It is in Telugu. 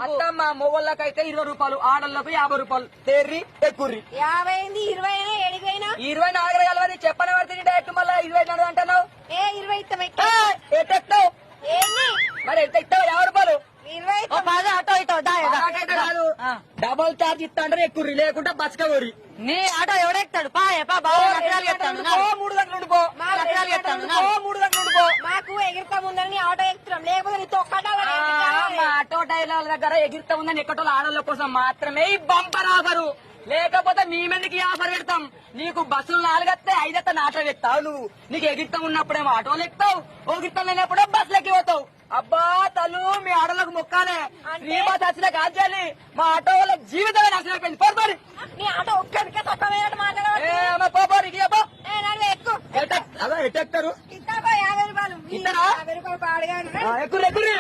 అత్తమ్మ మొగోళ్ళకైతే 20 రూపాయలు, ఆడళ్ళకు 50 రూపాయలు. తేర్రి ఎక్కుర్రి. 50 20 ఎడిపోయినా 20 నాగరగలవని చెప్పని పడుతుంది డైరెక్ట్ మళ్ళా 20 నడు అంటున్నావు. 20 ఇస్తాం ఎట్టెక్తావు మరి ఎంత ఇస్తావు? 50 రూపాయలు 20 ఆటో ఇటో కాదు, డబల్ చార్జ్ ఇస్తా అంటే ఎక్కుర్రి, లేకుంటే బస్కగోరి. నీ ఆటో ఎవడెక్తాడు? బాగా 3 గంటలు ఉండిపో, 3 గంటలు ఉండిపో. మాకు ఎగిరితా ఉందని ఆటో ఎక్కుతున్నాం, లేకపోతే నీతో మా ఆటో టైలర్ల దగ్గర ఎగిరితా ఉందని ఎక్కటోళ్ళ ఆడోళ్ళ కోసం మాత్రమే ఈ బంపర్ ఆఫరు. లేకపోతే మీ మీదకి ఆఫర్ పెడతాం. నీకు బస్సులు 4 వస్తే 5 వస్తే ఆటో ఎక్కుతావు నువ్వు. నీకు ఎగిరితం ఉన్నప్పుడేమో ఆటోలు ఎక్కుతావు, ఓగిరితం లేనప్పుడే బస్సులు ఎక్కిపోతావు. అబ్బా తల్లు, మీ ఆటోలకు మొక్కాలే. నీ బస్ వచ్చిన కాల్చాలి, మా ఆటో వాళ్ళ జీవితమే నాశనం అయిపోయింది. పోరి నీ ఆటో ఒక్కడికే తక్కువ మాట్లాడవాలి. ఎట్టెక్తారు? ఇస్తా 50 రూపాయలు. ఇస్తారా? 50 రూపాయలు పాడుగా ఎక్కుర్రి ఎక్కుర్రి.